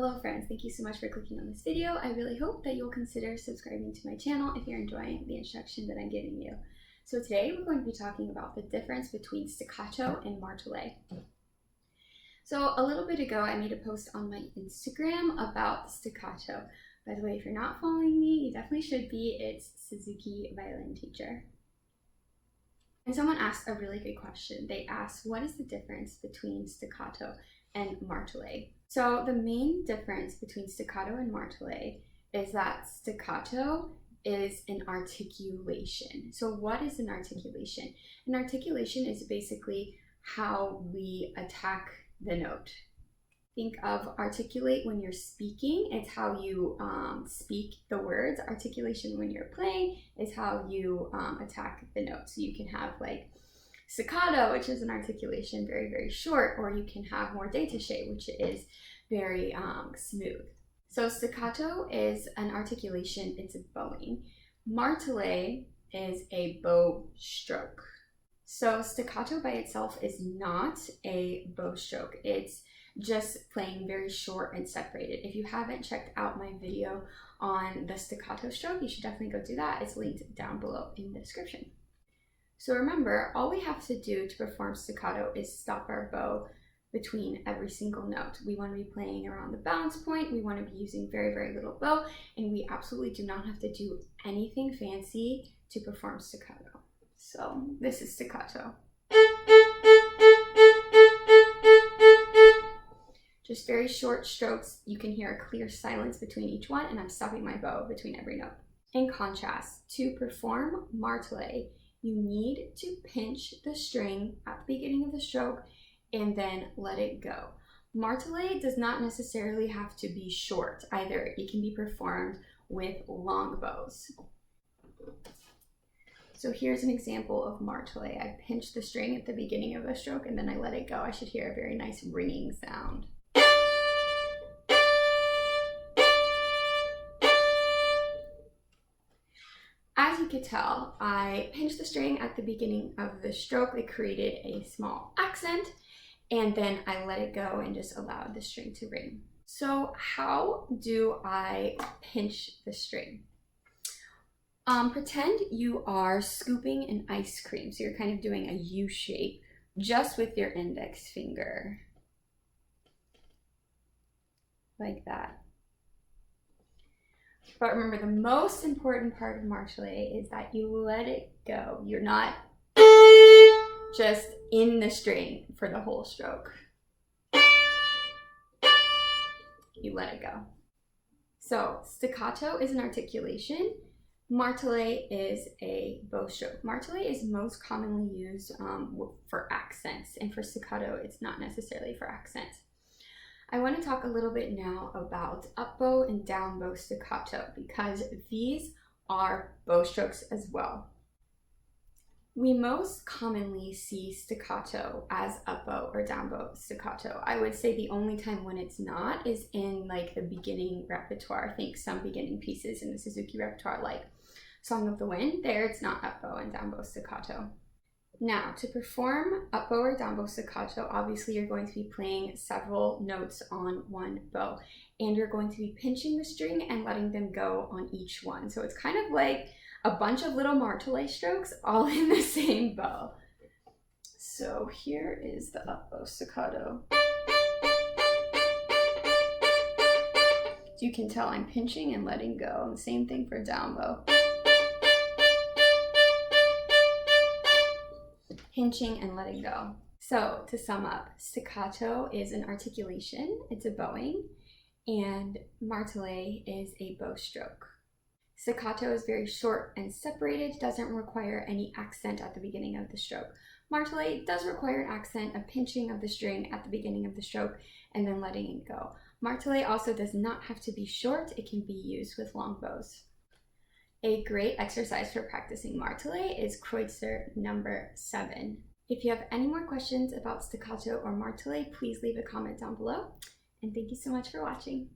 Hello friends, thank you so much for clicking on this video. I really hope that you'll consider subscribing to my channel if you're enjoying the instruction that I'm giving you. So today we're going to be talking about the difference between staccato and martele. So a little bit ago I made a post on my Instagram about staccato. By the way, if you're not following me, you definitely should be. It's Suzuki violin teacher. And someone asked a really good question. They asked, what is the difference between staccato and martele? So the main difference between staccato and martele is that staccato is an articulation. So what is an articulation? An articulation is basically how we attack the note. Think of articulate when you're speaking. It's how you speak the words. Articulation when you're playing is how you attack the note. So you can have like staccato, which is an articulation, very, very short, or you can have more détaché, which is very smooth. So staccato is an articulation, it's a bowing. Martele is a bow stroke. So staccato by itself is not a bow stroke. It's just playing very short and separated. If you haven't checked out my video on the staccato stroke, you should definitely go do that. It's linked down below in the description. So remember, all we have to do to perform staccato is stop our bow between every single note. We want to be playing around the balance point. We want to be using very, very little bow, and we absolutely do not have to do anything fancy to perform staccato. So this is staccato. Just very short strokes. You can hear a clear silence between each one, and I'm stopping my bow between every note. In contrast, to perform martele, you need to pinch the string at the beginning of the stroke and then let it go. Martele does not necessarily have to be short either. It can be performed with long bows. So here's an example of martele. I pinch the string at the beginning of the stroke and then I let it go. I should hear a very nice ringing sound. As you could tell, I pinched the string at the beginning of the stroke. It created a small accent, and then I let it go and just allowed the string to ring. So how do I pinch the string? Pretend you are scooping an ice cream. So you're kind of doing a U shape just with your index finger. Like that. But remember, the most important part of martele is that you let it go. You're not just in the string for the whole stroke. You let it go. So staccato is an articulation. Martele is a bow stroke. Martele is most commonly used for accents, and for staccato, it's not necessarily for accents. I want to talk a little bit now about up bow and down bow staccato because these are bow strokes as well. We most commonly see staccato as up bow or down bow staccato. I would say the only time when it's not is in like the beginning repertoire. I think some beginning pieces in the Suzuki repertoire like Song of the Wind, there it's not up bow and down bow staccato. Now, to perform up bow or down bow staccato, obviously you're going to be playing several notes on one bow, and you're going to be pinching the string and letting them go on each one. So it's kind of like a bunch of little martele strokes all in the same bow. So here is the up bow staccato. So you can tell I'm pinching and letting go, and the same thing for down bow. Pinching and letting go. So to sum up, staccato is an articulation, it's a bowing, and martele is a bow stroke. Staccato is very short and separated, doesn't require any accent at the beginning of the stroke. Martele does require an accent, a pinching of the string at the beginning of the stroke, and then letting it go. Martele also does not have to be short, it can be used with long bows. A great exercise for practicing martele is Kreutzer number 7. If you have any more questions about staccato or martele, please leave a comment down below. And thank you so much for watching.